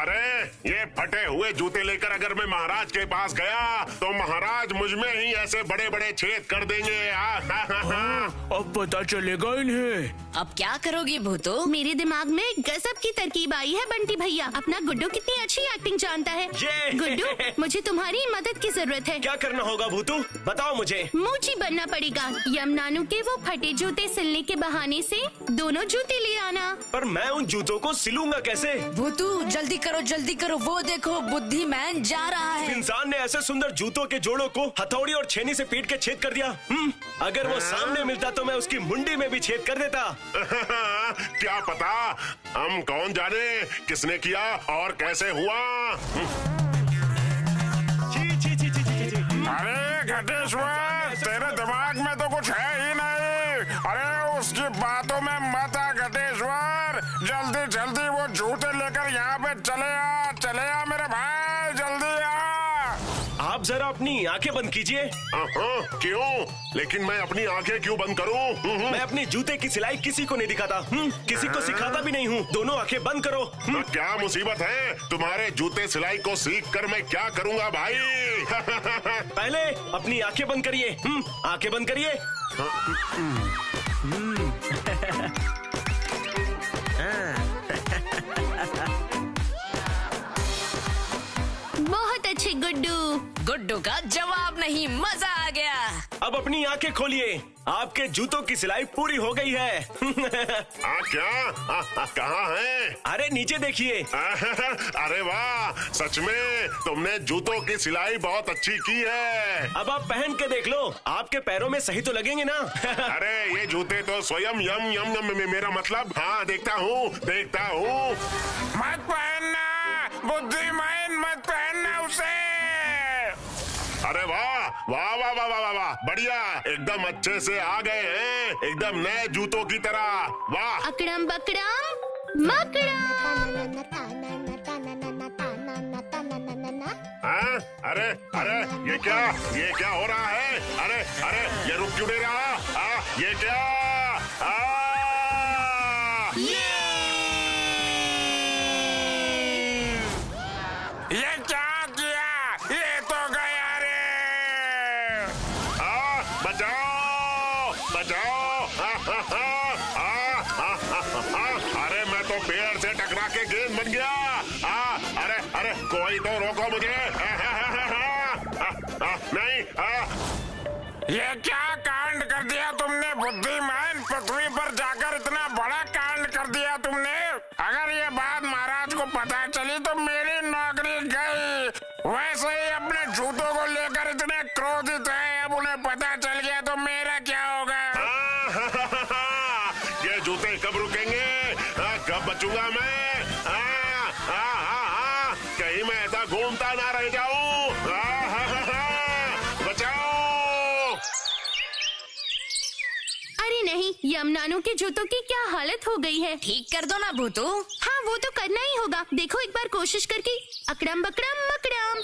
अरे ये फटे हुए जूते लेकर अगर मैं महाराज के पास गया तो महाराज मुझ में ही ऐसे बड़े बड़े छेद कर देंगे। अब पता चलेगा इन्हें। अब क्या करोगी भूतू? मेरे दिमाग में गजब की तरकीब आई है बंटी भैया। अपना गुड्डू कितनी अच्छी एक्टिंग जानता है। गुड्डू, मुझे तुम्हारी मदद की जरूरत है। क्या करना होगा भूतू, बताओ मुझे। मोची बनना पड़ेगा। यम नानू के वो फटे जूते सिलने के बहाने से दोनों जूते ले आना। पर मैं उन जूतों को सिलूंगा कैसे? भूतू जल्दी करो, वो देखो बुद्धिमान जा रहा है। इंसान ने ऐसे सुंदर जूतों के जोड़ों को हथौड़ी और छेनी से पीट के छेद कर दिया। अगर वो सामने मिलता तो मैं उसकी मुंडी में भी छेद कर देता। क्या पता, हम कौन जाने किसने किया और कैसे हुआ। अरे घटेश्वर, तेरे दिमाग में तो कुछ है ही नहीं। अरे उसकी बातों में मत आ घटेश्वर। जल्दी जल्दी वो जूते लेकर यहाँ पे चले आ मेरे भाई, जल्दी आ। आप जरा अपनी आंखें बंद कीजिए। क्यों? लेकिन मैं अपनी आंखें क्यों बंद करूं? मैं अपनी जूते की सिलाई किसी को नहीं दिखाता। किसी को सिखाता भी नहीं हूँ। दोनों आंखें बंद करो। तो क्या मुसीबत है? तुम्हारे जूते सिलाई को सीख कर मैं क्या करूंगा भाई? पहले अपनी आंखें बंद करिए। आंखें बंद करिए। बहुत अच्छे गुड्डू का जवाब नहीं, मजा आ गया। अब अपनी आंखें खोलिए। आपके जूतों की सिलाई पूरी हो गई है। क्या? कहाँ है? अरे नीचे देखिए। अरे वाह, सच में तुमने जूतों की सिलाई बहुत अच्छी की है। अब आप पहन के देख लो, आपके पैरों में सही तो लगेंगे ना? अरे ये जूते तो स्वयं यम यम यम, मेरा मतलब। हाँ, देखता हूँ। मत पहनना बुद्धिमान, मत पहनना उसे। अरे वाह वाह वाह वाह वाह वाह, बढ़िया, एकदम अच्छे से आ गए हैं, एकदम नए जूतों की तरह। वाह। अकड़म बकड़म मकड़म। अरे अरे ये क्या हो रहा है? अरे ये रुक क्यों नहीं रहा? ये क्या? ये क्या किया? ये तो गया रे। बचाओ। अरे मैं तो पेड़ से टकरा के गेंद बन गया। अरे कोई तो रोको मुझे। नहीं। ये क्या कांड कर दिया तुमने बुद्धिमान? पृथ्वी पर जाकर इतना बड़ा कांड कर दिया तुमने। अगर ये बात महाराज को पता चली तो मेरी नौकरी गई। वैसे ही अपने जूतों को लेकर इतने क्रोधित है, अब उन्हें पता चल गया तो मेरा क्या होगा? ये जूते कब रुकेंगे? कब बचूंगा मैं? कहीं मैं ऐसा घूमता ना रह जाऊं। बचाओ। अरे नहीं, यम नानू के जूतों की क्या हालत हो गई है। ठीक कर दो ना भूतू। हाँ, वो तो करना ही होगा। देखो एक बार कोशिश करके। अकड़म बकड़म मकड़म,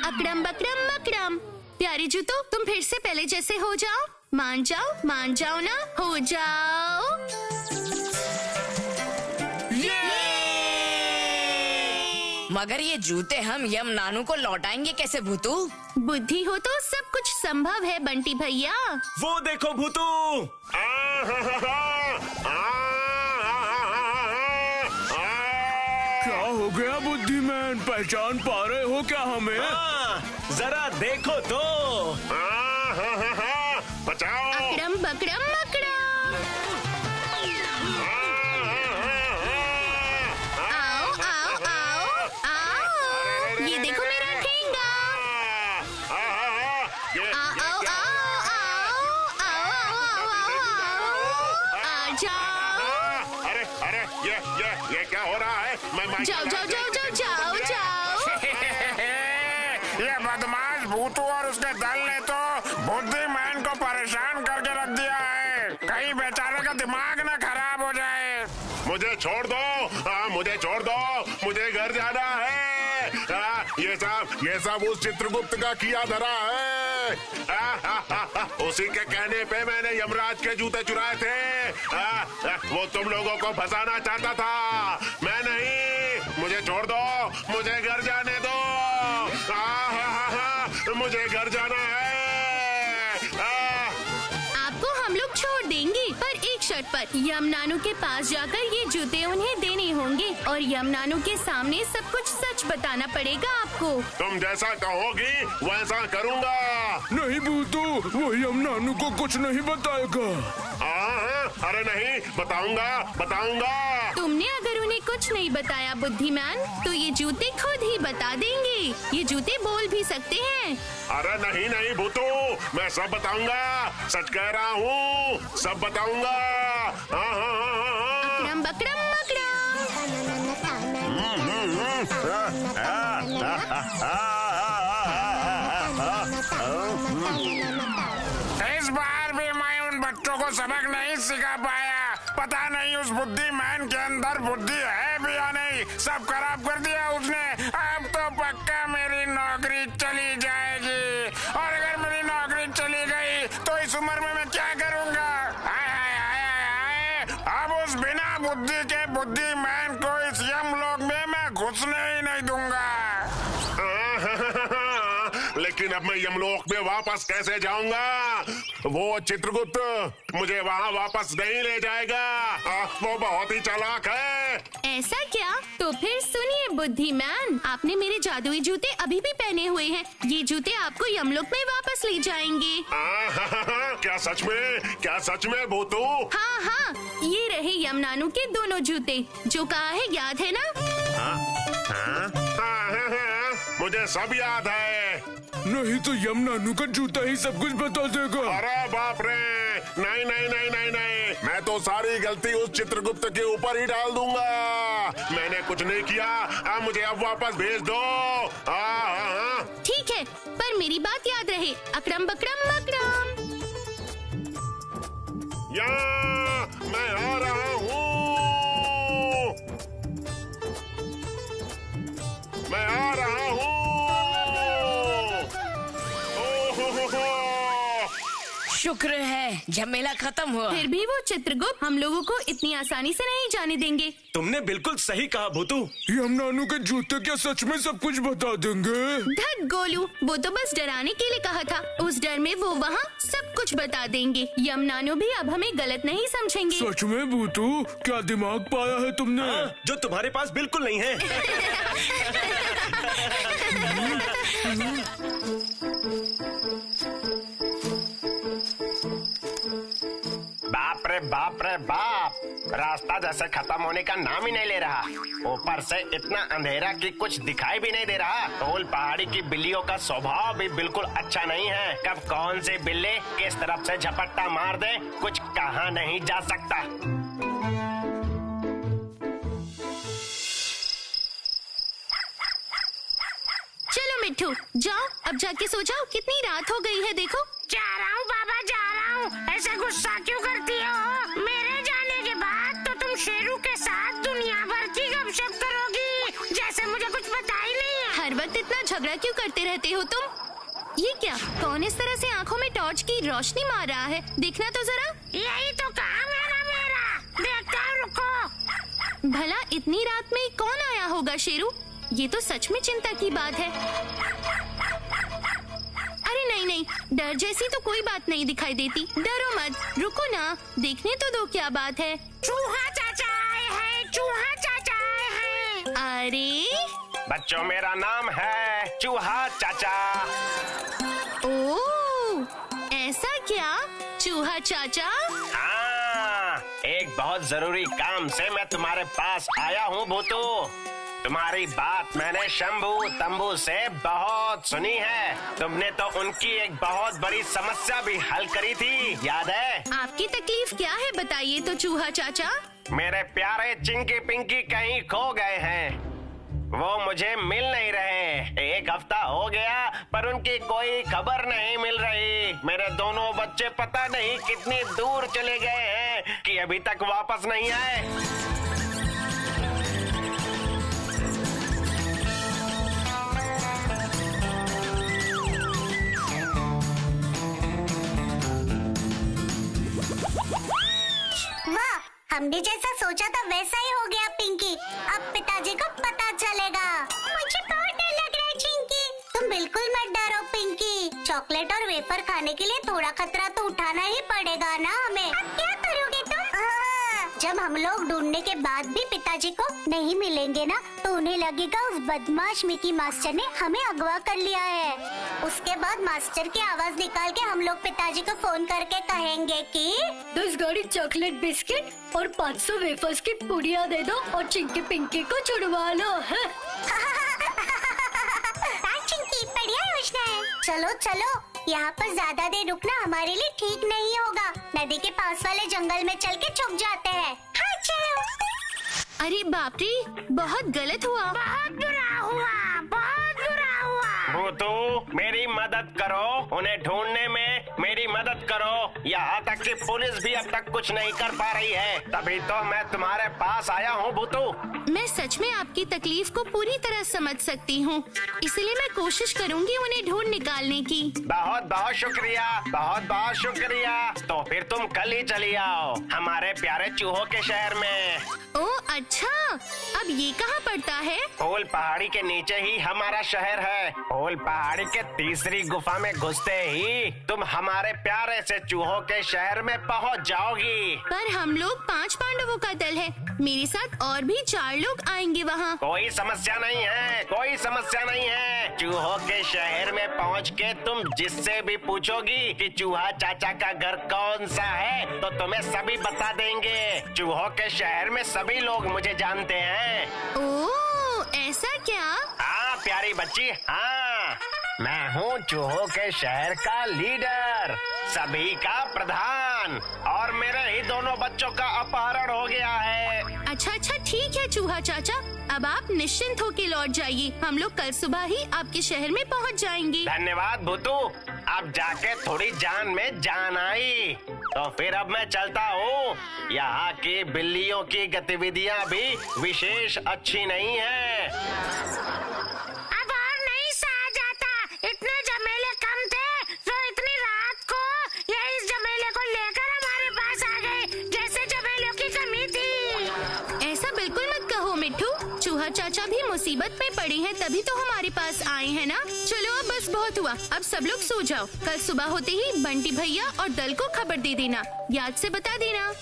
अकड़म बकड़म मकड़म। प्यारे जूतो, तुम फिर से पहले जैसे हो जाओ। मान जाओ ना, हो जाओ। मगर ये जूते हम यम नानू को लौटाएंगे कैसे भूतू? बुद्धि हो तो सब कुछ संभव है बंटी भैया। वो देखो भूतू। क्या हो गया बुद्धिमान, पहचान पा रहे हो क्या हमें? जरा देखो तो। बचाओ। अकड़म बकड़म मकड़म। आओ। ये देखो मेरा ठेंगा। आ जाओ। अरे ये क्या हो रहा है? मैं जाओ। ये बदमाश भूतू और उसके दल ने तो बुद्धिमान को परेशान करके रख दिया है। कहीं बेचारे का दिमाग ना खराब हो जाए। मुझे छोड़ दो। मुझे घर जाना है। ये सब उस चित्रगुप्त का किया धरा है। उसी के कहने पे मैंने यमराज के जूते चुराए थे। वो तुम लोगों को फंसाना चाहता था, मैं नहीं। मुझे छोड़ दो, मुझे घर जाने दो। मुझे घर जाना है। आपको हम लोग छोड़ देंगे, पर एक शर्त पर। यम नानू के पास जाकर ये जूते उन्हें देने होंगे और यम नानू के सामने सब कुछ सच बताना पड़ेगा आपको। तुम जैसा कहोगी वैसा करूँगा। नहीं भूतू, वो यम नानू को कुछ नहीं बताएगा। अरे नहीं, बताऊंगा। तुमने अगर उन्हें कुछ नहीं बताया बुद्धिमान, तो ये जूते खुद ही बता देंगे। ये जूते बोल भी सकते हैं। अरे नहीं भूतू, मैं सब बताऊंगा। सच कह रहा हूँ, सब बताऊंगा। अकड़म बकड़म मकड़म। इस बार भी मैं उन बच्चों को सबक नहीं सिखा पाया। पता नहीं उस बुद्धिमान के अंदर बुद्धि है भी या नहीं। सब खराब कर दिया उसने। अब तो पक्का मेरी नौकरी चली जाएगी, और अगर मेरी नौकरी चली गई तो इस उम्र में मैं क्या करूँगा? अब उस बिना बुद्धि के बुद्धिमान को इस यमलोक में मैं घुसने ही नहीं दूंगा। लेकिन अब मैं यमलोक में वापस कैसे जाऊंगा? वो चित्रगुप्त मुझे वहाँ वापस नहीं ले जाएगा। वो बहुत ही चालाक है। ऐसा क्या? तो फिर सुनिए बुद्धिमान, आपने मेरे जादुई जूते अभी भी पहने हुए हैं। ये जूते आपको यमलोक में वापस ले जाएंगे। क्या सच में भूतू? हाँ, ये रहे यम नानू के दोनों जूते। जो कहा है याद है ना? मुझे सब याद है। नहीं तो यम नानू का जूता ही सब कुछ बता देगा। अरे बाप रे, नहीं, मैं तो सारी गलती उस चित्रगुप्त के ऊपर ही डाल दूंगा। मैंने कुछ नहीं किया। मुझे अब वापस भेज दो। ठीक है, पर मेरी बात याद रहे। अकड़म बकड़म मकड़म। मैं आ रहा हूँ। शुक्र है झमेला खत्म हुआ। फिर भी वो चित्रगुप्त हम लोगों को इतनी आसानी से नहीं जाने देंगे। तुमने बिल्कुल सही कहा भूतू। यम नानू के जूते क्या सच में सब कुछ बता देंगे? धत गोलू, वो तो बस डराने के लिए कहा था। उस डर में वो वहाँ सब कुछ बता देंगे। यम नानू भी अब हमें गलत नहीं समझेंगे। सच में भूतू, क्या दिमाग पाया है तुमने? जो तुम्हारे पास बिल्कुल नहीं है। बाप रे बाप, रास्ता जैसे खत्म होने का नाम ही नहीं ले रहा। ऊपर से इतना अंधेरा कि कुछ दिखाई भी नहीं दे रहा। टोल पहाड़ी की बिल्लियों का स्वभाव भी बिल्कुल अच्छा नहीं है। कब कौन से बिल्ले किस तरफ से झपट्टा मार दे, कुछ कहा नहीं जा सकता। चलो मिट्ठू, जाओ अब जाके सो जाओ। कितनी रात हो गई है देखो। जा रहा हूँ बाबा, जा रहा हूँ। ऐसे गुस्सा क्यों करती हो? मेरे जाने के बाद तो तुम शेरू के साथ दुनिया भर की गपशप करोगी, जैसे मुझे कुछ पता ही नहीं है। हर वक्त इतना झगड़ा क्यों करते रहते हो तुम? ये क्या, कौन इस तरह से आँखों में टॉर्च की रोशनी मार रहा है? देखना तो जरा। यही तो काम है ना मेरा, देखता हूँ, रुको। भला इतनी रात में कौन आया होगा शेरू? ये तो सच में चिंता की बात है। अरे नहीं, डर जैसी तो कोई बात नहीं दिखाई देती। डरो मत, रुको ना, देखने तो दो क्या बात है। चूहा चाचा आए हैं, चूहा चाचा आए हैं। अरे बच्चों, मेरा नाम है चूहा चाचा। ओह, ऐसा क्या चूहा चाचा? हाँ, एक बहुत जरूरी काम से मैं तुम्हारे पास आया हूँ भूतू। तुम्हारी बात मैंने शंभू तंबू से बहुत सुनी है। तुमने तो उनकी एक बहुत बड़ी समस्या भी हल करी थी, याद है? आपकी तकलीफ क्या है बताइए तो चूहा चाचा। मेरे प्यारे चिंकी पिंकी कहीं खो गए हैं। वो मुझे मिल नहीं रहे। एक हफ्ता हो गया पर उनकी कोई खबर नहीं मिल रही। मेरे दोनों बच्चे पता नहीं कितनी दूर चले गए हैं कि अभी तक वापस नहीं आए। हमने जैसा सोचा था वैसा ही हो गया पिंकी। अब पिताजी को पता चॉकलेट और वेफर खाने के लिए थोड़ा खतरा तो उठाना ही पड़ेगा ना हमें। अब क्या करोगे तुम? जब हम लोग ढूंढने के बाद भी पिताजी को नहीं मिलेंगे ना, तो उन्हें लगेगा उस बदमाश मिकी मास्टर ने हमें अगवा कर लिया है। उसके बाद मास्टर की आवाज निकाल के हम लोग पिताजी को फोन करके कहेंगे कि 10 गाड़ी चॉकलेट बिस्किट और 500 वेफर्स की पुड़िया दे दो और चिंकी पिंकी को छुड़वा लो। चिंकी बढ़िया योजना है। चलो चलो, यहाँ पर ज्यादा देर रुकना हमारे लिए ठीक नहीं होगा। नदी के पास वाले जंगल में चल के छुप जाते हैं। हाँ चलो। अरे बाप रे, बहुत गलत हुआ। बहुत बुरा हुआ, बहुत बुरा हुआ। भूतू मेरी मदद करो, उन्हें ढूंढने में मेरी मदद करो। यहाँ तक कि पुलिस भी अब तक कुछ नहीं कर पा रही है, तभी तो मैं तुम्हारे पास आया हूँ भूतू। मैं सच में आपकी तकलीफ को पूरी तरह समझ सकती हूँ, इसलिए मैं कोशिश करूँगी उन्हें ढूंढ निकालने की। बहुत बहुत शुक्रिया, बहुत बहुत शुक्रिया। तो फिर तुम कल ही चली आओ हमारे प्यारे चूहों के शहर में। ओह अच्छा, अब ये कहाँ पड़ता है? फूल पहाड़ी के नीचे ही हमारा शहर है। फूल पहाड़ी के तीसरी गुफा में घुसते ही तुम हमारे प्यारे से चूहों के शहर में पहुंच जाओगी। पर हम लोग 5 पांडवों का दल है, मेरे साथ और भी 4 लोग आएंगे वहाँ। कोई समस्या नहीं है, कोई समस्या नहीं है। चूहों के शहर में पहुँच के तुम जिससे भी पूछोगी कि चूहा चाचा का घर कौन सा है, तो तुम्हें सभी बता देंगे। चूहों के शहर में सभी लोग मुझे जानते हैं। ओह ऐसा क्या? हाँ प्यारी बच्ची, हाँ मैं हूँ चूहों के शहर का लीडर, सभी का प्रधान, और मेरे ही दोनों बच्चों का अपहरण हो गया है। अच्छा अच्छा ठीक है चूहा चाचा, अब आप निश्चिंत होके लौट जाइए। हम लोग कल सुबह ही आपके शहर में पहुंच जाएंगे। धन्यवाद भूतू, अब जाके थोड़ी जान में जान आई। तो फिर अब मैं चलता हूँ। यहाँ की बिल्लियों की गतिविधियाँ भी विशेष अच्छी नहीं है। अब और नहीं सहा जाता, इतने जमेले कम थे तो इतनी रात को ये इस जमेले को लेकर हमारे पास आ गए, जैसे जमेलों की कमी थी। ऐसा बिल्कुल मत कहो मिट्ठू, चूहा चाचा भी मुसीबत में पड़े हैं तभी तो हमारे पास आए हैं ना। चलो अब बस बहुत हुआ, अब सब लोग सो जाओ। कल सुबह होते ही बंटी भैया और दल को खबर दे देना, याद से बता देना।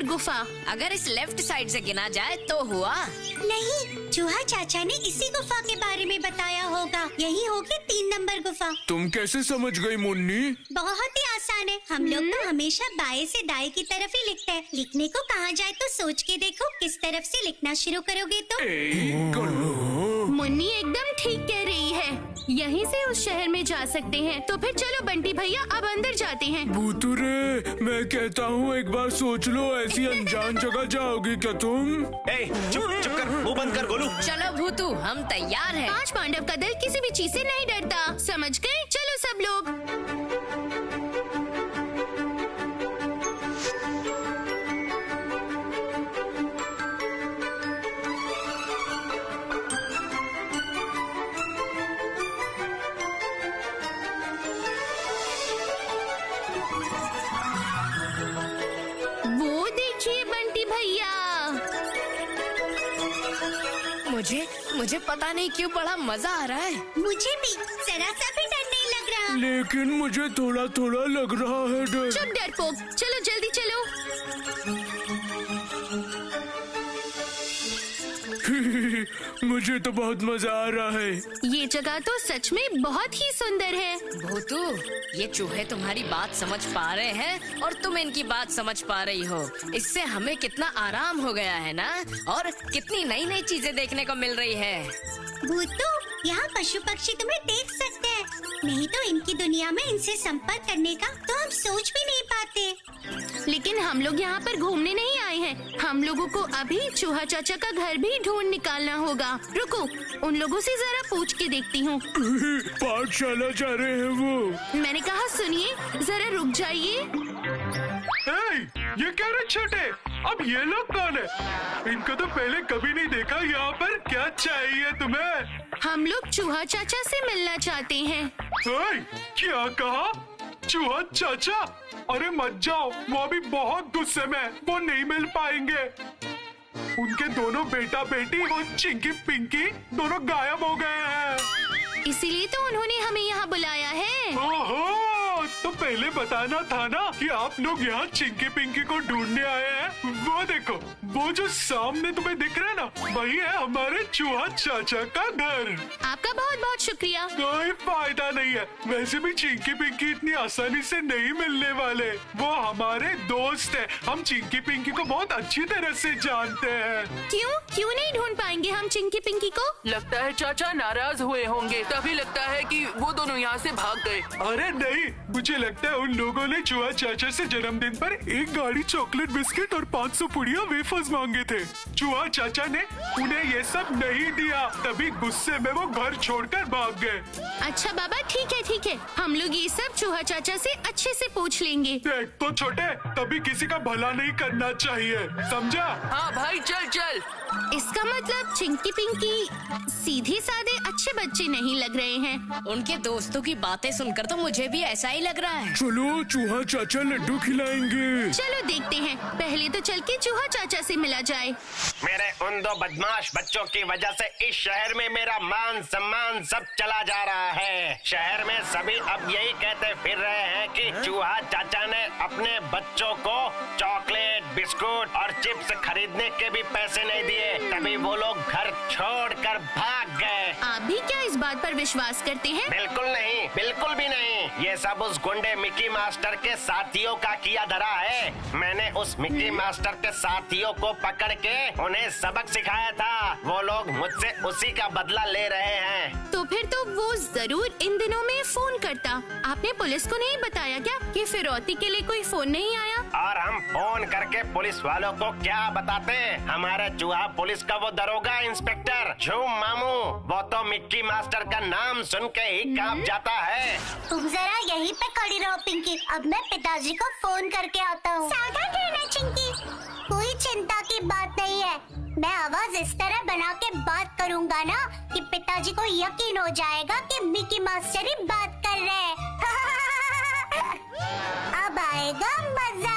गुफा। अगर इस लेफ्ट साइड से गिना जाए तो हुआ। नहीं, चूहा चाचा ने इसी गुफा के बारे में बताया होगा। यही होगी 3 नंबर गुफा। तुम कैसे समझ गई मुन्नी? बहुत ही आसान है, हम लोग तो हमेशा बाएं से दाएं की तरफ ही लिखते हैं। लिखने को कहा जाए तो सोच के देखो किस तरफ से लिखना शुरू करोगे तो। मुन्नी एकदम ठीक कह रही है, यहीं से उस शहर में जा सकते हैं। तो फिर चलो बंटी भैया अब अंदर जाते हैं। भूतुरे, मैं कहता हूँ एक बार सोच लो, ऐसी अनजान जगह जाओगी क्या तुम? चुप कर, मुंह बंद कर गोलू। चलो भूतू, हम तैयार हैं। 5 पांडव का दल किसी भी चीज से नहीं डरता, समझ गए? चलो सब लोग। मुझे पता नहीं क्यों बड़ा मजा आ रहा है। मुझे भी जरा सा भी डर नहीं लग रहा। लेकिन मुझे थोड़ा थोड़ा लग रहा है डर। चुप डरपोक, चलो जल्दी चलो। मुझे तो बहुत मजा आ रहा है। ये जगह तो सच में बहुत ही सुंदर है। भूतू, ये चूहे तुम्हारी बात समझ पा रहे हैं और तुम इनकी बात समझ पा रही हो। इससे हमें कितना आराम हो गया है ना, और कितनी नई नई चीजें देखने को मिल रही है। भूतू, यहाँ पशु पक्षी तुम्हें देख सकते हैं, नहीं तो इनकी दुनिया में इनसे संपर्क करने का तो हम सोच भी नहीं पाते। लेकिन हम लोग यहाँ पर घूमने नहीं आए हैं। हम लोगों को अभी चूहा चाचा का घर भी ढूंढ निकालना होगा। रुको, उन लोगों से जरा पूछ के देखती हूँ। पाठशाला जा रहे हैं वो। मैंने कहा सुनिए, जरा रुक जाइए। ये क्या रे छोटे, अब ये लोग कौन है? इनको तो पहले कभी नहीं देखा। यहाँ पर क्या चाहिए तुम्हें? हम लोग चूहा चाचा से मिलना चाहते हैं। क्या कहा? चूहा चाचा? अरे मत जाओ, वो अभी बहुत गुस्से में, वो नहीं मिल पाएंगे। उनके दोनों बेटा बेटी वो चिंकी पिंकी दोनों गायब हो गए हैं। इसीलिए तो उन्होंने हमें यहाँ बुलाया है। ओहो, तो पहले बताना था ना कि आप लोग यहाँ चिंकी पिंकी को ढूंढने आए हैं। वो देखो, वो जो सामने तुम्हें दिख रहा है ना, वही है हमारे चूहा चाचा का घर। आपका बहुत बहुत शुक्रिया। कोई फायदा नहीं है, वैसे भी चिंकी पिंकी इतनी आसानी से नहीं मिलने वाले। वो हमारे दोस्त है, हम चिंकी पिंकी को बहुत अच्छी तरह से जानते हैं। क्यों नहीं ढूंढ पाएंगे हम चिंकी पिंकी को? लगता है चाचा नाराज हुए होंगे, तभी लगता है कि वो दोनों यहाँ से भाग गए। अरे नहीं, मुझे लगता है उन लोगों ने चूहा चाचा से जन्मदिन पर एक गाड़ी चॉकलेट बिस्किट और 500 पुड़िया वेफर्स मांगे थे। चूहा चाचा ने उन्हें ये सब नहीं दिया, तभी गुस्से में वो घर छोड़कर भाग गए। अच्छा बाबा, ठीक है, हम लोग ये सब चूहा चाचा से अच्छे से पूछ लेंगे। देख तो छोटे, कभी किसी का भला नहीं करना चाहिए, समझा? हाँ भाई, चल। इसका मतलब चिंकी पिंकी सीधे साधे अच्छे बच्चे नहीं लग रहे हैं। उनके दोस्तों की बातें सुनकर तो मुझे भी ऐसा ही लग रहा है। चलो चूहा चाचा लड्डू खिलाएंगे। चलो देखते हैं, पहले तो चल के चूहा चाचा से मिला जाए। मेरे उन दो बदमाश बच्चों की वजह से इस शहर में मेरा मान सम्मान सब चला जा रहा है। शहर में सभी अब यही कहते फिर रहे हैं कि चूहा चाचा ने अपने बच्चों को चॉकलेट, बिस्कुट और चिप्स खरीदने के भी पैसे नहीं दिए, तभी वो लोग घर छोड़कर भाग गए। आप भी क्या इस बात पर विश्वास करते हैं? बिल्कुल नहीं, बिल्कुल भी नहीं। ये सब उस गुंडे मिकी मास्टर के साथियों का किया धरा है। मैंने उस मिकी मास्टर के साथियों को पकड़ के उन्हें सबक सिखाया था। वो लोग मुझसे उसी का बदला ले रहे हैं। तो फिर तो वो जरूर इन दिनों में फोन करता। आपने पुलिस को नहीं बताया क्या कि फिरौती के लिए कोई फोन नहीं आया? और हम फोन करके पुलिस वालों को क्या बताते? हमारे चूहा पुलिस का वो दरोगा इंस्पेक्टर झूम मामू, वो तो मिक्की मास्टर का नाम सुन के ही कांप जाता है। तुम जरा यहीं पे खड़ी रहो पिंकी, अब मैं पिताजी को फोन करके आता हूँ। सावधान रहना चिंकी, कोई चिंता की बात नहीं है। मैं आवाज इस तरह बना के बात करूँगा ना कि पिताजी को यकीन हो जाएगा कि मिकी मास्टर ही बात कर रहे हैं। अब आएगा मजा।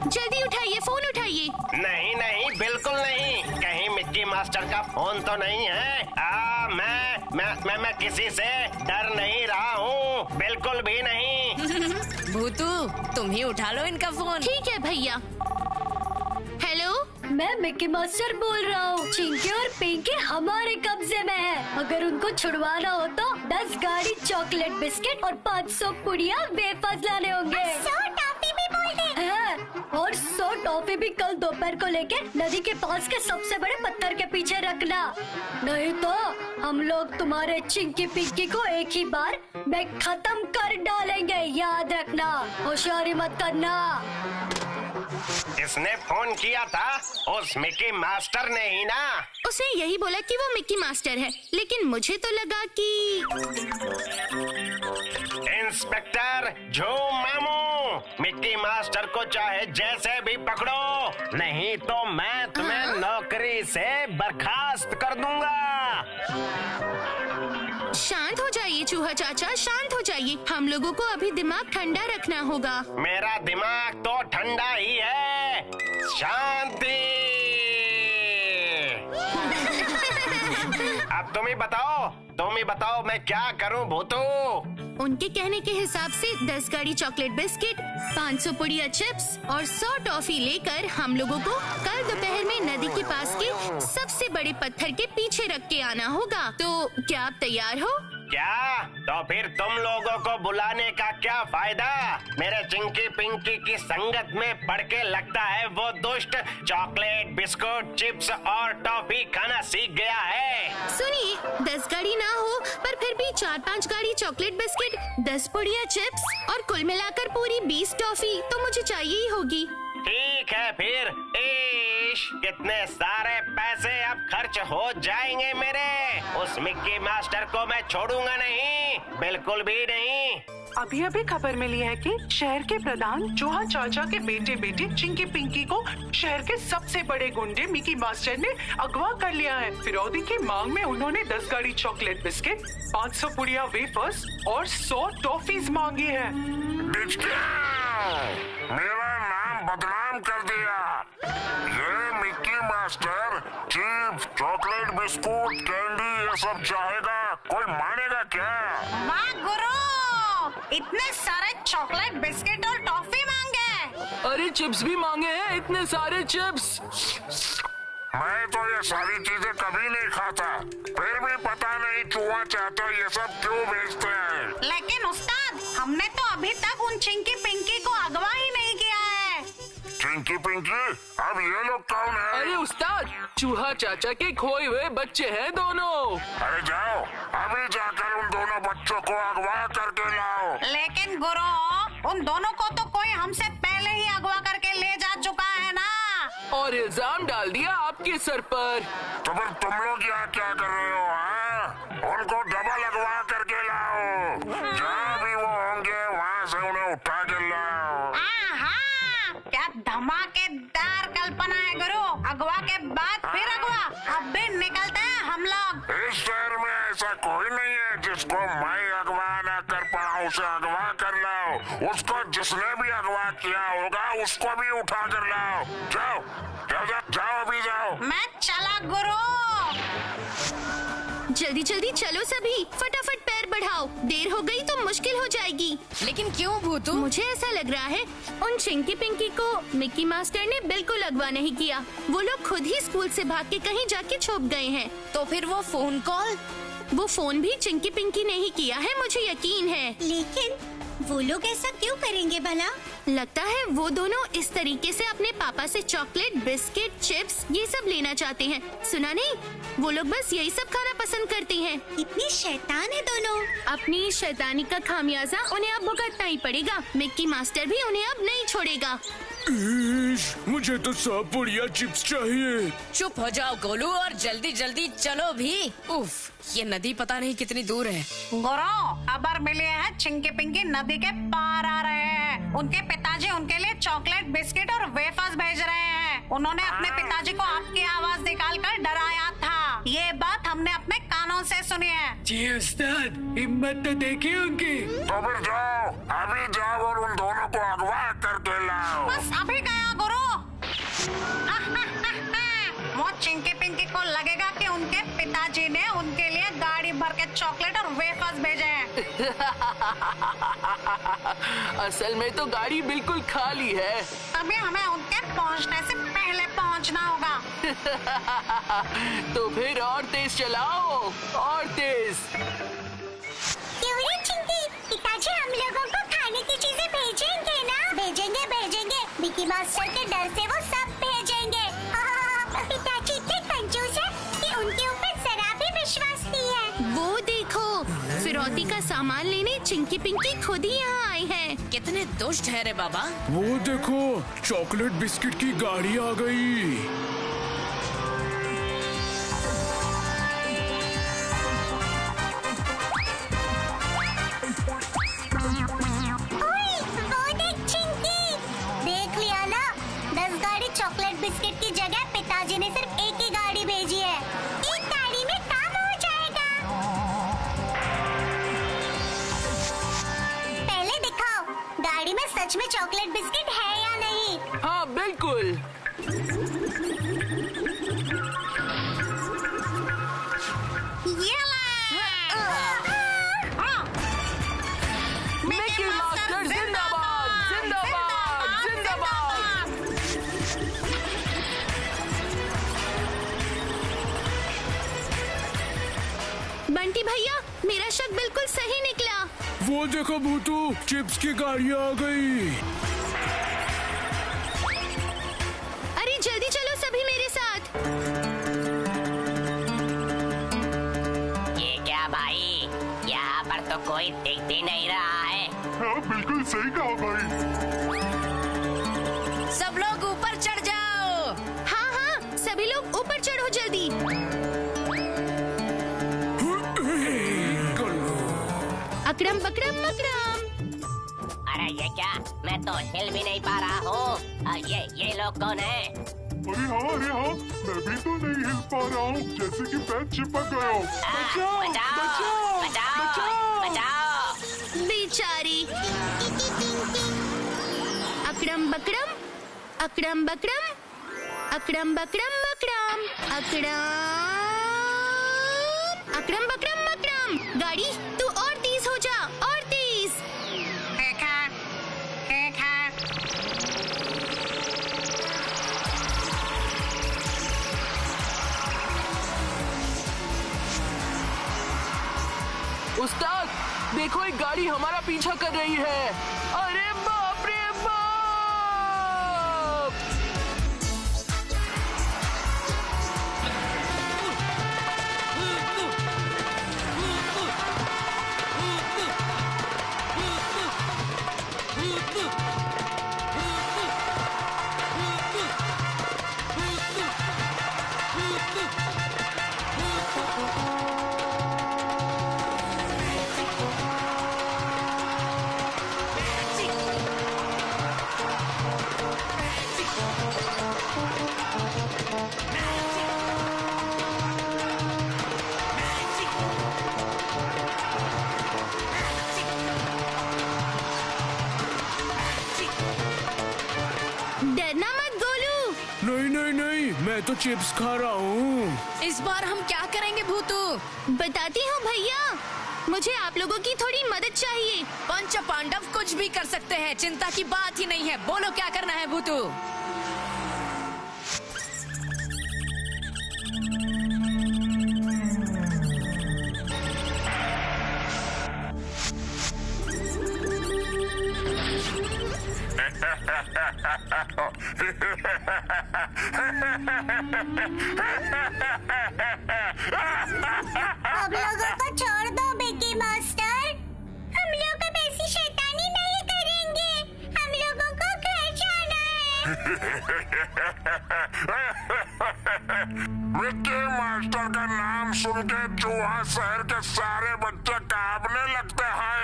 जल्दी उठाइए, फोन उठाइए। नहीं, बिल्कुल नहीं। कहीं मिक्की मास्टर का फोन तो नहीं है? मैं किसी से डर नहीं रहा हूँ, बिल्कुल भी नहीं। भूतू, तुम ही उठा लो इनका फोन। ठीक है भैया। हेलो, मैं मिक्की मास्टर बोल रहा हूँ। चिंकी और पिंकी हमारे कब्जे में है। अगर उनको छुड़वाना हो तो 10 गाड़ी चॉकलेट बिस्किट और 500 पुड़िया वेफर्स लाने होंगे। 100 टॉफी भी बोल दे। और 100 टॉफी भी कल दोपहर को लेके नदी के पास के सबसे बड़े पत्थर के पीछे रखना, नहीं तो हम लोग तुम्हारे चिंकी पिंकी को एक ही बार में खत्म कर डालेंगे। याद रखना, होशियारी मत करना। इसने फोन किया था उस मिकी मास्टर ने ही ना? उसने यही बोला कि वो मिक्की मास्टर है, लेकिन मुझे तो लगा कि इंस्पेक्टर झूम मामू, मिक्की मास्टर को चाहे जैसे भी पकड़ो, नहीं तो मैं तुम्हें नौकरी से बर्खास्त कर दूंगा। शांत हो जाइए चूहा चाचा, शांत हो जाइए। हम लोगों को अभी दिमाग ठंडा रखना होगा। मेरा दिमाग तो ठंडा ही है। शांति। अब तुम ही बताओ मैं क्या करूं भूतू? उनके कहने के हिसाब से 10 गाड़ी चॉकलेट बिस्किट, 500 पुड़िया चिप्स और 100 टॉफी लेकर हम लोगों को कल दोपहर में नदी के पास के सबसे बड़े पत्थर के पीछे रख के आना होगा। तो क्या आप तैयार हो? क्या? तो फिर तुम लोगों को बुलाने का क्या फायदा? मेरे चिंकी पिंकी की संगत में पड़ के लगता है वो दुष्ट चॉकलेट, बिस्कुट, चिप्स और टॉफी खाना सीख गया है। सुनिए, 10 गाड़ी ना हो पर फिर भी 4-5 गाड़ी चॉकलेट बिस्किट, 10 पुड़िया चिप्स और कुल मिलाकर पूरी 20 टॉफी तो मुझे चाहिए ही होगी। ठीक है फिर। कितने सारे पैसे अब खर्च हो जाएंगे मेरे। उस मिक्की मास्टर को मैं छोड़ूंगा नहीं, बिल्कुल भी नहीं। अभी अभी खबर मिली है कि शहर के प्रधान चूहा चाचा के बेटे बेटी चिंकी पिंकी को शहर के सबसे बड़े गुंडे मिकी मास्टर ने अगवा कर लिया है। फिरौती की मांग में उन्होंने 10 गाड़ी चॉकलेट बिस्किट, 500 पुड़िया वेफर्स और 100 टॉफीज मांगी है। मेरा नाम बदनाम कर दिया। ये Mickey master chips, chocolate, biscuit, candy ये सब चाहेगा, कोई मानेगा क्या? वाह गुरु, इतने सारे चॉकलेट बिस्किट और टॉफी मांगे। अरे चिप्स भी मांगे हैं, इतने सारे चिप्स। मैं तो ये सारी चीजें कभी नहीं खाता, फिर भी पता नहीं चूहा चाचा ये सब क्यों बेचते हैं। लेकिन उस्ताद, हमने तो अभी तक उन चिंकी पिंकी को अगवा ही नहीं किया है। चिंकी पिंकी, अब ये लोग कौन है? अरे उस्ताद, चूहा चाचा के खोए हुए बच्चे हैं दोनों। अरे जाओ, अभी जाकर उन दोनों बच्चों को अगवा करके लाओ। लेकिन गुरु, उन दोनों को तो कोई हमसे पहले ही अगवा करके ले जा चुका है ना। और इल्जाम डाल दिया आपके सर पर। तो फिर तुम लोग यहाँ क्या कर रहे हो? उनको डबल अगवा करके लाओ। जहाँ भी वो होंगे वहाँ से उन्हें उठा के लाओ। क्या धमाकेदार कल्पना है गुरु। अगवा के बाद फिर अगवा। अब भी निकलते हैं हम लोग। इस शहर में ऐसा कोई नहीं है जिसको मैं अगवा न कर पाऊँ, उसे अगवा कर लाओ। उसको जिसने भी अगवा किया होगा उसको भी उठा कर लाओ। जाओ जाओ जाओ, जाओ अभी जाओ। मैं चला गुरु। जल्दी जल्दी चलो सभी, फटाफट पैर बढ़ाओ, देर हो गई तो मुश्किल हो जाएगी। लेकिन क्यों भूतू? मुझे ऐसा लग रहा है उन चिंकी पिंकी को मिक्की मास्टर ने बिल्कुल अगवा नहीं किया। वो लोग खुद ही स्कूल से भाग के कहीं जाके छुप गए हैं। तो फिर वो फोन कॉल? वो फोन भी चिंकी पिंकी ने ही किया है, मुझे यकीन है। लेकिन वो लोग ऐसा क्यों करेंगे भला? लगता है वो दोनों इस तरीके से अपने पापा से चॉकलेट, बिस्किट, चिप्स ये सब लेना चाहते हैं। सुना नहीं, वो लोग बस यही सब खाना पसंद करती हैं। इतनी शैतान है दोनों। अपनी शैतानी का खामियाजा उन्हें अब भुगतना ही पड़ेगा। मिक्की मास्टर भी उन्हें अब नहीं छोड़ेगा। मुझे तो 100 पुड़िया चिप्स चाहिए। चुप हो जाओ गोलू और जल्दी जल्दी चलो भी। उफ, ये नदी पता नहीं कितनी दूर है। गुरु, खबर मिली है चिंकी पिंकी नदी के पार आ रहे हैं। उनके पिताजी उनके लिए चॉकलेट, बिस्किट और वेफर्स भेज रहे हैं। उन्होंने अपने पिताजी को आपकी आवाज निकालकर डराया था। ये बात हमने अपने कानों से सुनी है। जी उस्ताद, हिम्मत तो देखिए उनकी। तो फिर जाओ, अभी जाओ और उन दोनों को अगवा करके लाओ। बस अभी गया गुरु। वो चिंकी पिंकी को लगेगा कि उनके पिताजी ने उनके लिए गाड़ी भर के चॉकलेट और वेफर्स भेजे हैं। असल में तो गाड़ी बिल्कुल खाली है। तभी हमें उनके पहुंचने से पहले पहुंचना होगा। तो फिर और तेज चलाओ, और तेज। चिंकी, पिताजी हम लोगों को खाने की चीजें भेजेंगे ना? भेजेंगे भेजेंगे, मिकी मास्टर के डर से वो सब भेजेंगे। पिताजी इतने कंजूस है कि उनके ऊपर जरा भी विश्वास नहीं है। वो देखो, फिरौती का सामान लेने चिंकी पिंकी खुद ही यहाँ आए हैं। कितने दुष्ट है रे बाबा। वो देखो, चॉकलेट बिस्किट की गाड़ी आ गई। चॉकलेट बिस्किट की जगह पिताजी ने सिर्फ एक ही गाड़ी भेजी है। एक गाड़ी में काम हो जाएगा। पहले दिखाओ, गाड़ी में सच में चॉकलेट बिस्किट है या नहीं? हाँ बिल्कुल। मिकी मास्टर जिंदाबाद, जिंदाबाद, जिंदाबाद। बंटी भैया, मेरा शक बिल्कुल सही निकला। वो देखो भूतू, चिप्स की गाड़ी आ गई। अरे जल्दी चलो सभी मेरे साथ। ये क्या भाई, तो कोई दिख भी नहीं रहा है। हाँ बिल्कुल सही कहा भाई। सब लोग ऊपर चढ़ जाओ। हाँ हाँ, सभी लोग ऊपर चढ़ो जल्दी। अकड़म बकड़म मकड़म। अरे ये क्या, मैं तो हिल भी नहीं पा रहा हूँ। ये लोग कौन है? अरे हाँ, मैं भी तो नहीं हिल पा रहा हूँ, जैसे कि पैर चिपक गया हो। बचाओ बचाओ बचाओ बचाओ। बेचारी। अकड़म बकड़म, अकड़म बकड़म, अकड़म बकड़म मकड़म, अकड़म बकड़म मकड़म। गाड़ी तू और तेज हो जा, और तेज। देखा देखा। उस्ताद देखो, एक गाड़ी हमारा पीछा कर रही है। अरे बाप रे बाप! डरना मत गोलू। नहीं नहीं नहीं, मैं तो चिप्स खा रहा हूँ। इस बार हम क्या करेंगे भूतू? बताती हूँ भैया, मुझे आप लोगों की थोड़ी मदद चाहिए। पंच पांडव कुछ भी कर सकते हैं, चिंता की बात ही नहीं है। बोलो क्या करना है भूतू? हम लोगों को छोड़ दो बिकी मास्टर। हम लोग अब ऐसी शैतानी नहीं करेंगे। हम लोगों को घर जाना है। विक्की मास्टर का नाम सुन के चूहा शहर के सारे बच्चे कांपने लगते हैं।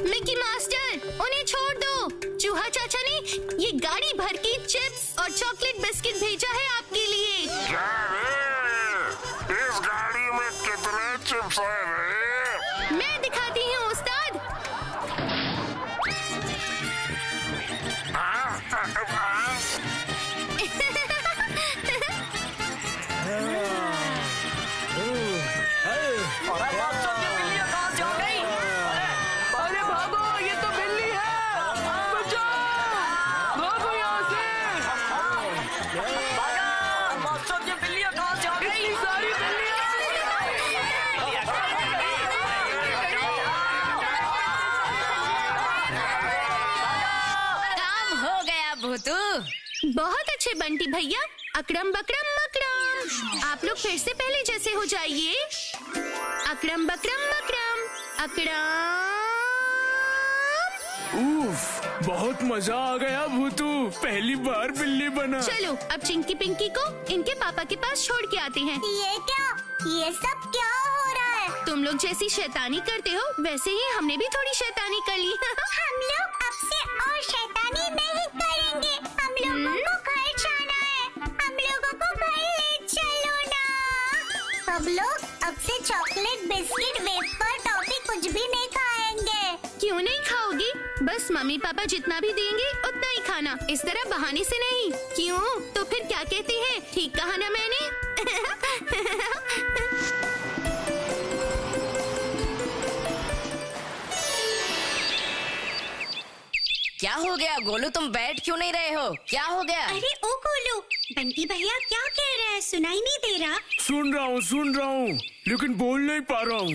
मिकी मास्टर, उन्हें छोड़ दो। चूहा चाचा ने ये गाड़ी भर के चिप्स और चॉकलेट बिस्किट भेजा है आपके लिए। क्या रे? इस गाड़ी में कितने चिप्स हैं रे? मैं दिखाती हूँ उस्ताद। हाँ? हाँ? अरे भागो, ये तो बिल्ली है। बचाओ, भागो यहाँ से। इतनी सारी बिल्लियाँ। काम हो गया भूतू। बहुत अच्छे बंटी भैया। अकड़म बकड़म मकड़म। आप लोग फिर से पहले जैसे हो जाइए। अकड़म बकड़म मकड़म, अकड़म। उफ, बहुत मजा आ गया भूतू, पहली बार बिल्ली बना। चलो अब चिंकी पिंकी को इनके पापा के पास छोड़ के आते हैं। ये क्या? ये सब क्या हो रहा है? तुम लोग जैसी शैतानी करते हो वैसे ही हमने भी थोड़ी शैतानी कर ली। हम लोग अब से और शैतानी नहीं करेंगे। हम लोगों को घर जाना है। हम लोगों को घर ले चलो ना। हम लोग अब से चॉकलेट, बिस्किट, वेफर, टॉफी कुछ भी नहीं खाएंगे। क्यों नहीं खाओगी? बस मम्मी पापा जितना भी देंगे उतना ही खाना, इस तरह बहाने से नहीं। क्यों? तो फिर क्या कहते हैं? ठीक कहा ना मैंने? क्या हो गया गोलू, तुम बैठ क्यों नहीं रहे हो? क्या हो गया? अरे ओ गोलू, बंटी भैया क्या कह रहे हैं? सुनाई नहीं दे रहा। सुन रहा हूँ, लेकिन बोल नहीं पा रहा हूँ।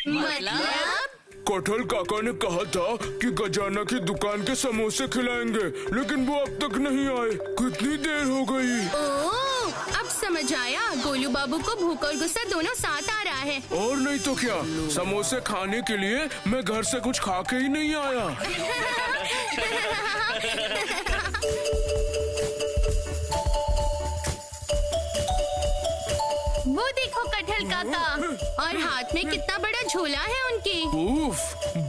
मतलब? कटहल काका ने कहा था कि गजाना की दुकान के समोसे खिलाएंगे, लेकिन वो अब तक नहीं आए। कितनी देर हो गई? ओह, अब समझ आया, गोलू बाबू को भूख और गुस्सा दोनों साथ आ रहा है। और नहीं तो क्या, समोसे खाने के लिए मैं घर से कुछ खा के ही नहीं आया। वो देखो कटहल काका, और हाथ में कितना बड़ा झोला है उनके। उफ,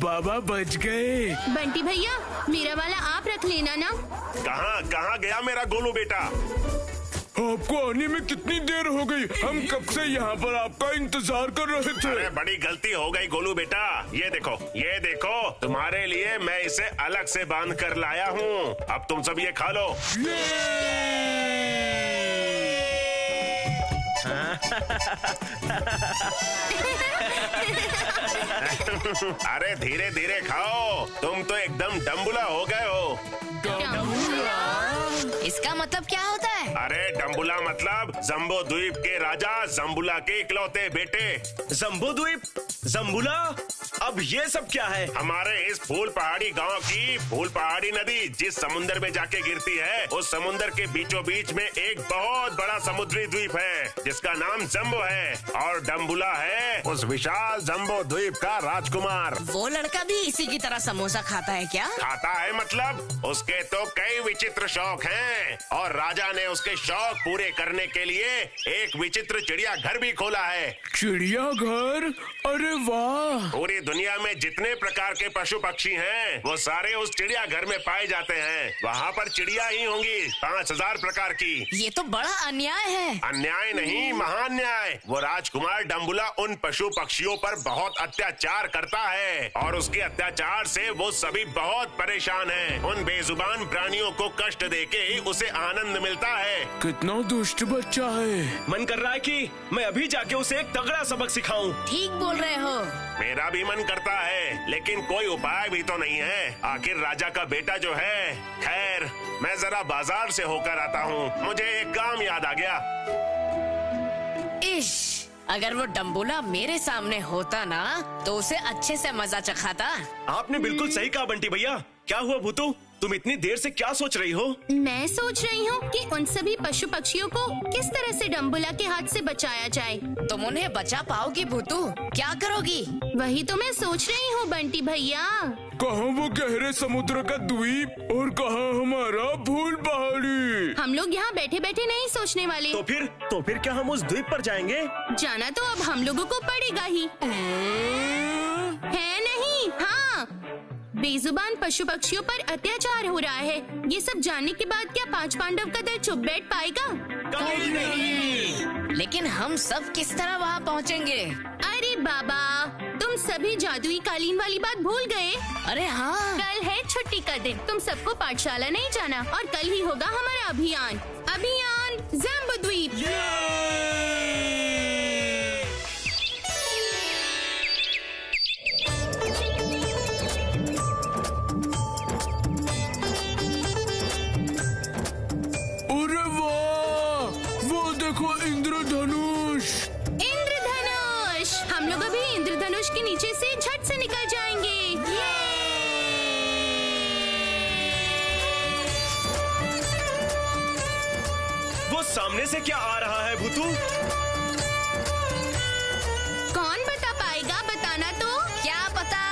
बाबा बच गए। बंटी भैया, मेरा वाला आप रख लेना ना। कहाँ कहाँ गया मेरा गोलू बेटा? आपको आने में कितनी देर हो गई? हम कब से यहाँ पर आपका इंतजार कर रहे थे। अरे बड़ी गलती हो गई गोलू बेटा। ये देखो, तुम्हारे लिए मैं इसे अलग से बांध कर लाया हूँ। अब तुम सब ये खा लो। अरे धीरे धीरे खाओ, तुम तो एकदम डम्बुला हो गए हो। इसका मतलब क्या होता है? अरे डम्बुला मतलब जम्बो द्वीप के राजा जम्बुला के इकलौते बेटे। जम्बो द्वीप, जम्बुला, अब ये सब क्या है? हमारे इस फूल पहाड़ी गांव की फूल पहाड़ी नदी जिस समुंदर में जाके गिरती है, उस समुंदर के बीचों बीच में एक बहुत बड़ा समुद्री द्वीप है जिसका नाम जम्बो है, और डम्बुला है उस विशाल जम्बो द्वीप का राजकुमार। वो लड़का भी इसी की तरह समोसा खाता है क्या? खाता है मतलब, उसके तो कई विचित्र शौक हैं, और राजा ने उसके शौक पूरे करने के लिए एक विचित्र चिड़िया घर भी खोला है। चिड़िया घर? अरे वाह! पूरी दुनिया में जितने प्रकार के पशु पक्षी हैं, वो सारे उस चिड़िया घर में पाए जाते हैं। वहाँ पर चिड़िया ही होंगी 5000 प्रकार की। ये तो बड़ा अन्याय है। अन्याय नहीं, महान्याय। वो राजकुमार डम्बुला उन पशु पक्षियों पर बहुत अत्याचार करता है, और उसके अत्याचार से वो सभी बहुत परेशान हैं। उन बेजुबान प्राणियों को कष्ट देके ही उसे आनंद मिलता है। कितना दुष्ट बच्चा है। मन कर रहा है कि मैं अभी जाके उसे एक तगड़ा सबक सिखाऊं। ठीक बोल रहे हो। मेरा भी मन करता है, लेकिन कोई उपाय भी तो नहीं है। आखिर राजा का बेटा जो है। खैर, मैं जरा बाजार से होकर आता हूँ, मुझे एक काम याद आ गया। इश, अगर वो डम्बुला मेरे सामने होता ना, तो उसे अच्छे से मजा चखाता। आपने बिल्कुल सही कहा बंटी भैया। क्या हुआ भूतू, तुम इतनी देर से क्या सोच रही हो? मैं सोच रही हूँ कि उन सभी पशु पक्षियों को किस तरह से डम्बुला के हाथ से बचाया जाए। तुम उन्हें बचा पाओगी भूतू? क्या करोगी? वही तो मैं सोच रही हूँ बंटी भैया। कहाँ वो गहरे समुद्र का द्वीप, और कहाँ हमारा फूल पहाड़ी? हम लोग यहाँ बैठे बैठे नहीं सोचने वाले। तो फिर क्या हम उस द्वीप पर जाएंगे? जाना तो अब हम लोगों को पड़ेगा ही। है नहीं? हाँ, बेजुबान पशु पक्षियों पर अत्याचार हो रहा है। ये सब जानने के बाद क्या 5 पांडव का दल चुप बैठ पाएगा? कभी नहीं। लेकिन हम सब किस तरह वहाँ पहुँचेंगे? अरे बाबा, तुम सभी जादुई कालीन वाली बात भूल गए। अरे हाँ, कल है छुट्टी का दिन। तुम सबको पाठशाला नहीं जाना, और कल ही होगा हमारा अभियान जम्बूद्वीप। इंद्रधनुष! इंद्रधनुष! हम लोग अभी इंद्रधनुष के नीचे से झट से निकल जाएंगे। वो सामने से क्या आ रहा है भूतू? कौन बता पाएगा? बताना तो। क्या पता,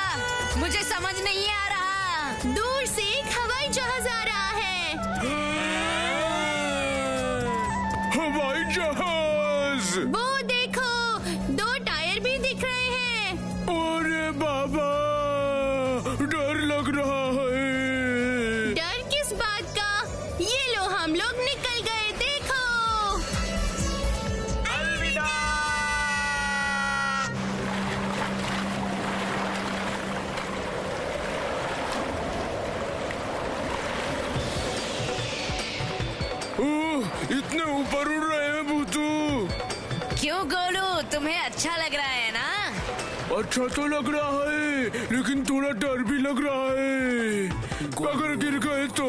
मुझे समझ नहीं आ रहा। दूर से एक हवाई जहाज आ रहा है। हवाई जहाज! वो देखो, 2 टायर भी दिख रहे हैं। अरे बाबा, डर लग रहा है। डर किस बात का? ये लो, हम लोग निकल गए, देखो। अलविदा। इतने ऊपर उड़ रहे हैं भूतू। क्यों गोलू, तुम्हें अच्छा लग रहा है ना? अच्छा तो लग रहा है, लेकिन थोड़ा डर भी लग रहा है। अगर गिर गए तो?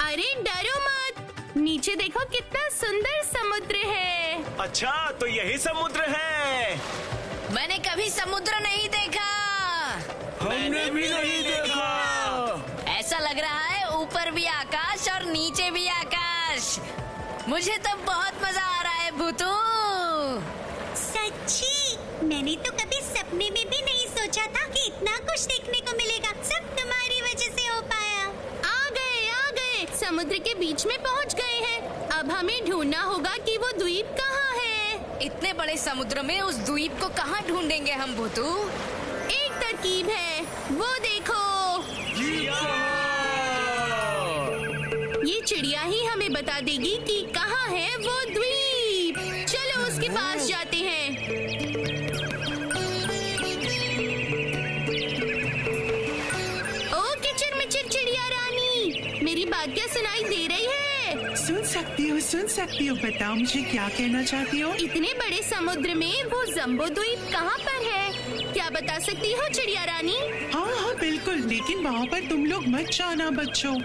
अरे डरो मत, नीचे देखो कितना सुंदर समुद्र है। अच्छा, तो यही समुद्र है। मैंने कभी समुद्र नहीं देखा। हमने भी नहीं देखा। ऐसा लग रहा है ऊपर भी आकाश और नीचे भी आकाश। मुझे तो बहुत मजा आ रहा है भूतू। सच्ची? मैंने तो कभी सपने में भी नहीं सोचा था कि इतना कुछ देखने को मिलेगा। सब तुम्हारी वजह से हो पाया। आ गए, समुद्र के बीच में पहुंच गए हैं। अब हमें ढूंढना होगा कि वो द्वीप कहाँ है। इतने बड़े समुद्र में उस द्वीप को कहाँ ढूंढेंगे हम भूतू? एक तरकीब है, वो देखो। ये चिड़िया ही हमें बता देगी कि कहाँ है वो द्वीप। चलो उसके पास जाते हैं। ओ किचिर मिचिर चिड़िया रानी, मेरी बात क्या सुनाई दे रही है? सुन सकती हो। बताओ मुझे क्या कहना चाहती हो? इतने बड़े समुद्र में वो जम्बो द्वीप कहाँ पर है? क्या बता सकती हो चिड़िया रानी? हाँ बिल्कुल, लेकिन वहाँ पर तुम लोग मत जाना बच्चों।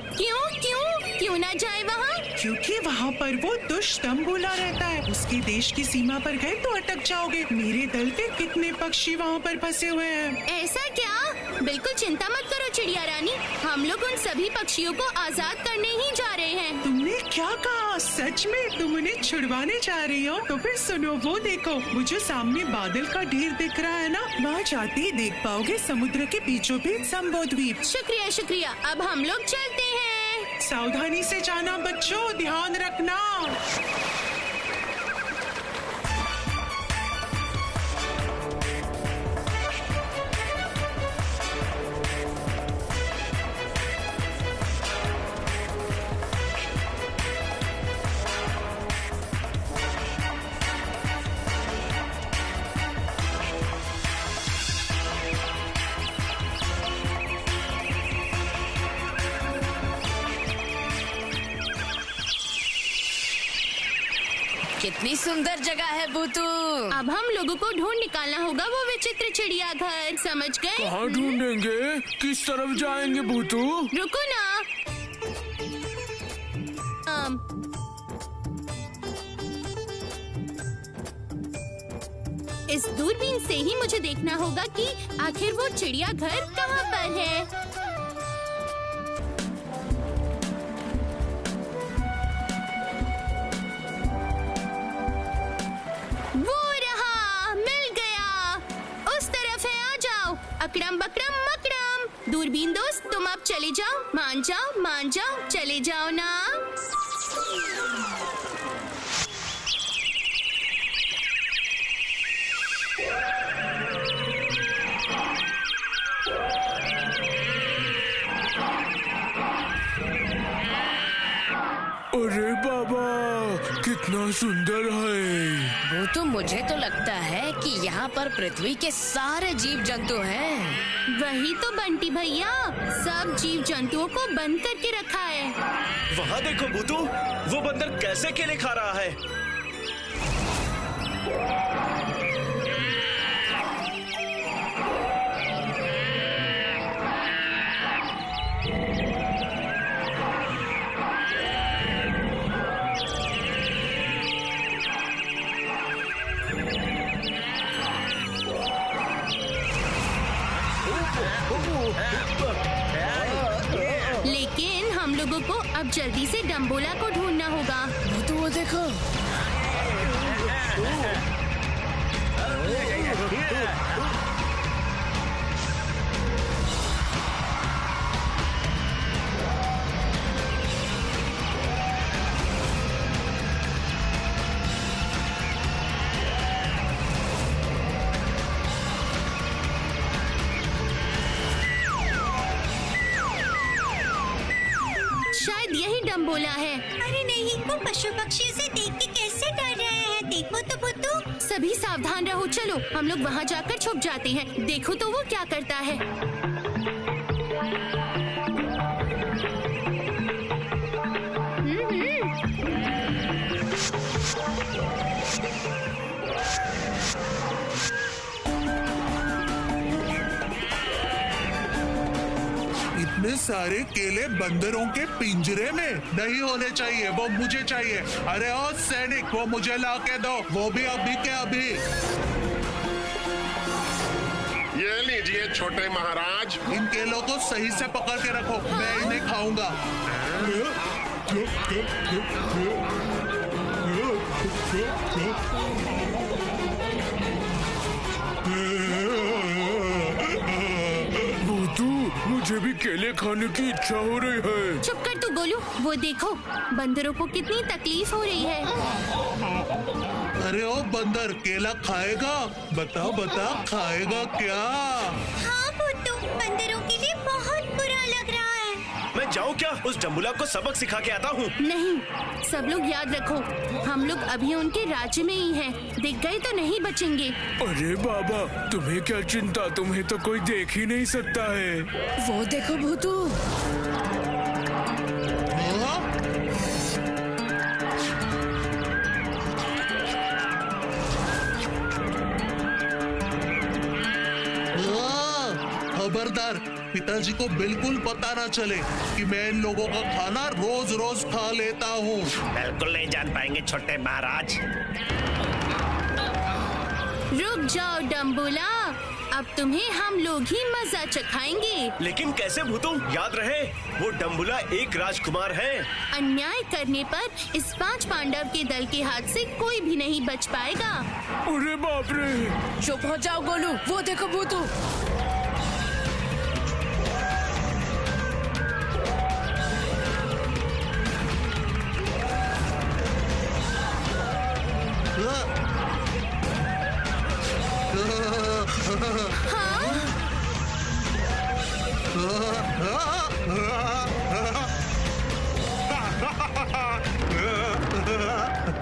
क्यों ना जाए वहाँ? क्योंकि वहाँ पर वो दुष्ट तंबूला रहता है। उसके देश की सीमा पर गए तो अटक जाओगे। मेरे दल के कितने पक्षी वहाँ पर फंसे हुए हैं। ऐसा क्या? बिल्कुल चिंता मत करो चिड़िया रानी, हम लोग उन सभी पक्षियों को आजाद करने ही जा रहे हैं। तुमने क्या कहा? सच में तुम उन्हें छुड़वाने जा रही हो? तो फिर सुनो, वो देखो, वो जो सामने बादल का ढेर दिख रहा है ना, वहाँ जाते ही देख पाओगे समुद्र के बीचों बीच जम्बो द्वीप। शुक्रिया, अब हम लोग चलते हैं। सावधानी से जाना बच्चों, ध्यान रखना। कितनी सुंदर जगह है भूतू। अब हम लोगों को ढूंढ निकालना होगा वो विचित्र चिड़ियाघर, समझ गए? कहाँ ढूंढेंगे? किस तरफ जाएंगे भूतू? रुको ना। इस दूरबीन से ही मुझे देखना होगा कि आखिर वो चिड़ियाघर कहाँ पर है। अकड़म बकड़म मकड़म। दूरबीन दोस्त, तुम अब चले जाओ। मान जाओ, चले जाओ ना। अरे बाबा, कितना सुंदर है। वो तो मुझे तो लगता है कि यहाँ पर पृथ्वी के सारे जीव जंतु हैं। वही तो बंटी भैया, सब जीव जंतुओं को बंद करके रखा है। वहाँ देखो भूतू, वो बंदर कैसे केले खा रहा है। लेकिन हम लोगों को अब जल्दी से डम्बोला को ढूंढना होगा। तो वो देखो, शायद यही डम्बोला है। अरे नहीं, वो पशु पक्षियों से देख के कैसे डर रहे हैं। देखो तो भूतू। सभी सावधान रहो, चलो हम लोग वहाँ जाकर छुप जाते हैं। देखो तो वो क्या करता है। इतने सारे केले बंदरों के पिंजरे में नहीं होने चाहिए, वो मुझे चाहिए। अरे ओ सैनिक, वो मुझे ला के दो, वो भी अभी के अभी। ये लीजिए छोटे महाराज। इन केलों को सही से पकड़ के रखो, मैं इन्हें खाऊंगा। भूतू, मुझे भी केले खाने की इच्छा हो रही है। चुप कर तू गोलू, वो देखो बंदरों को कितनी तकलीफ हो रही है। अरे ओ बंदर, केला खाएगा? बता बता, खाएगा क्या? हाँ भूतू, बंदरों के लिए बहुत बुरा लग रहा है। मैं जाऊँ क्या? उस डम्बुला को सबक सिखा के आता हूँ। नहीं, सब लोग याद रखो, हम लोग अभी उनके राज्य में ही हैं। दिख गए तो नहीं बचेंगे। अरे बाबा, तुम्हें क्या चिंता, तुम्हें तो कोई देख ही नहीं सकता है। वो देखो भूतू। खबरदार, पिताजी को बिल्कुल पता ना चले कि मैं इन लोगों का खाना रोज रोज खा लेता हूँ। बिल्कुल नहीं जान पाएंगे छोटे महाराज। रुक जाओ डम्बुला, अब तुम्हें हम लोग ही मजा चखाएंगे। लेकिन कैसे भूतू? याद रहे, वो डम्बुला एक राजकुमार है। अन्याय करने पर इस 5 पांडव के दल के हाथ से कोई भी नहीं बच पाएगा। अरे बाप रे! चुप हो जाओ गोलू, वो देखो भूतू।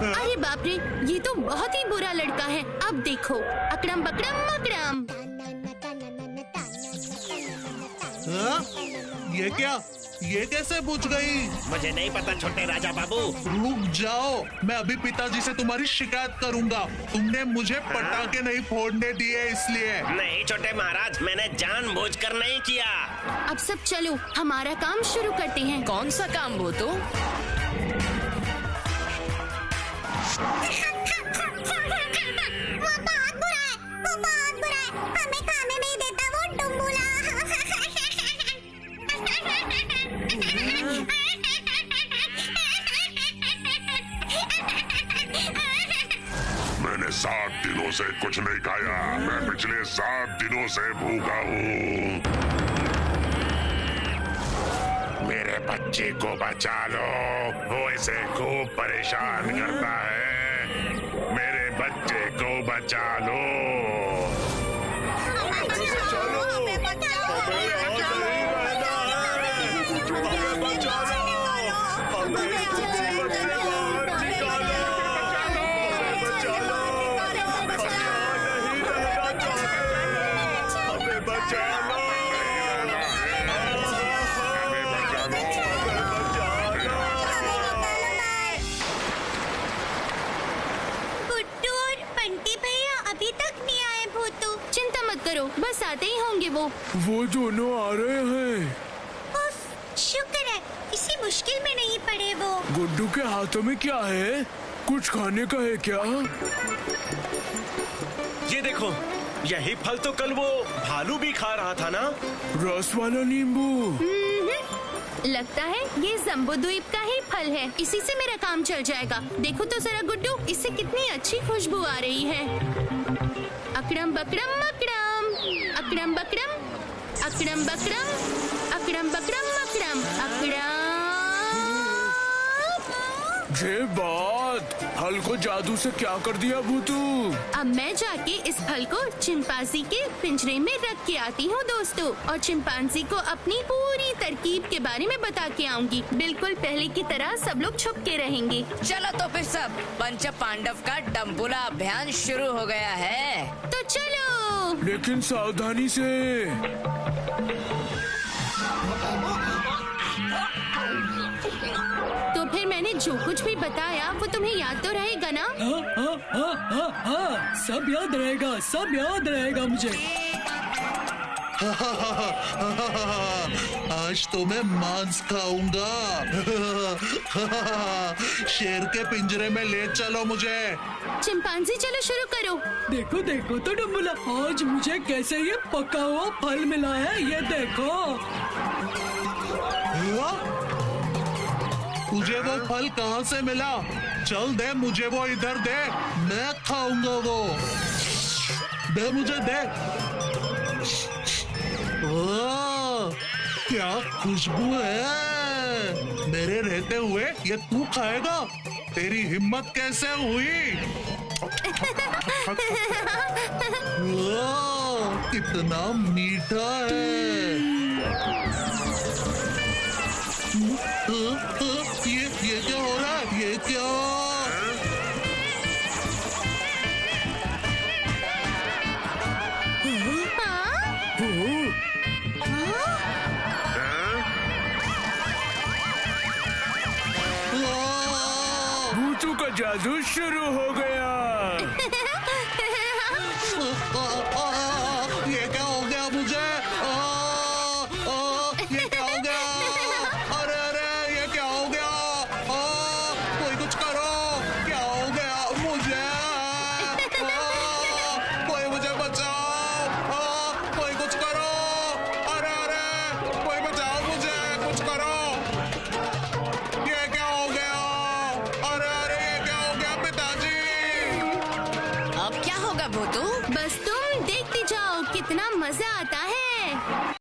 अरे बाप रे, ये तो बहुत ही बुरा लड़का है। अब देखो, अकड़म बकड़म मकड़म। ये क्या? ये कैसे बुझ गई? मुझे नहीं पता छोटे राजा बाबू। रुक जाओ, मैं अभी पिताजी से तुम्हारी शिकायत करूंगा। तुमने मुझे पटाखे नहीं फोड़ने दिए इसलिए। नहीं छोटे महाराज, मैंने जानबूझकर नहीं किया। अब सब चलो, हमारा काम शुरू करते हैं। कौन सा काम भूतू? वो बहुत बुरा है, वो बहुत बुरा है। हमें खाने नहीं देता वो डुम्बुला। मैंने 7 दिनों से कुछ नहीं खाया। मैं पिछले 7 दिनों से भूखा हूँ। मेरे बच्चे को बचा लो, वो इसे खूब परेशान करता है। मेरे बच्चे को बचा लो। बस आते ही होंगे वो दोनों आ रहे हैं। उफ, शुक्र है, किसी मुश्किल में नहीं पड़े वो। गुड्डू के हाथों में क्या है? कुछ खाने का है क्या? ये देखो, यही फल तो कल वो भालू भी खा रहा था ना? रस वाला नींबू। लगता है ये जम्बूद्वीप का ही फल है। इसी से मेरा काम चल जाएगा। देखो तो जरा गुड्डू, इससे कितनी अच्छी खुशबू आ रही है। अकड़म बकड़म मकड़म, अकड़म बकड़म, अकड़म बकड़म, अकड़म बकड़म मकड़म, अकड़म। ये बात, फल को जादू से क्या कर दिया भूतू? अब मैं जाके इस फल को चिंपांजी के पिंजरे में रख के आती हूँ दोस्तों, और चिंपांजी को अपनी पूरी तरकीब के बारे में बता के आऊंगी। बिल्कुल पहले की तरह सब लोग छुप के रहेंगे। चलो तो फिर सब पंच पांडव का डम्बुला अभियान शुरू हो गया है। तो चलो, लेकिन सावधानी से। तो फिर मैंने जो कुछ भी बताया वो तुम्हें याद तो रहेगा ना? हाँ, सब याद रहेगा, सब याद रहेगा मुझे। आज तो मैं मांस खाऊंगा। शेर के पिंजरे में ले चलो मुझे। चिंपांजी चलो शुरू करो। देखो देखो तो डम्बुला, आज मुझे कैसे ये पका हुआ फल मिला है, ये देखो। तुझे वो फल कहाँ से मिला? चल दे मुझे वो, इधर दे, मैं खाऊंगा वो। दे मुझे, दे। ओह, क्या खुशबू है। मेरे रहते हुए ये तू खाएगा? तेरी हिम्मत कैसे हुई? ओह, कितना मीठा है। ये क्या हो रहा है? ये क्या? भूतू का जादू शुरू हो गया। ये क्या हो गया मुझे? ये क्या हो गया? अरे अरे, ये क्या हो गया? कोई कुछ करो, क्या हो गया मुझे? कोई मुझे बचाओ, कोई कुछ करो। अरे अरे, कोई बचाओ मुझे, कुछ करो। ये क्या हो गया? अरे अरे, ये क्या हो गया पिताजी? अब क्या होगा भूतू? बस तुम देखते जाओ, कितना मजा आता है।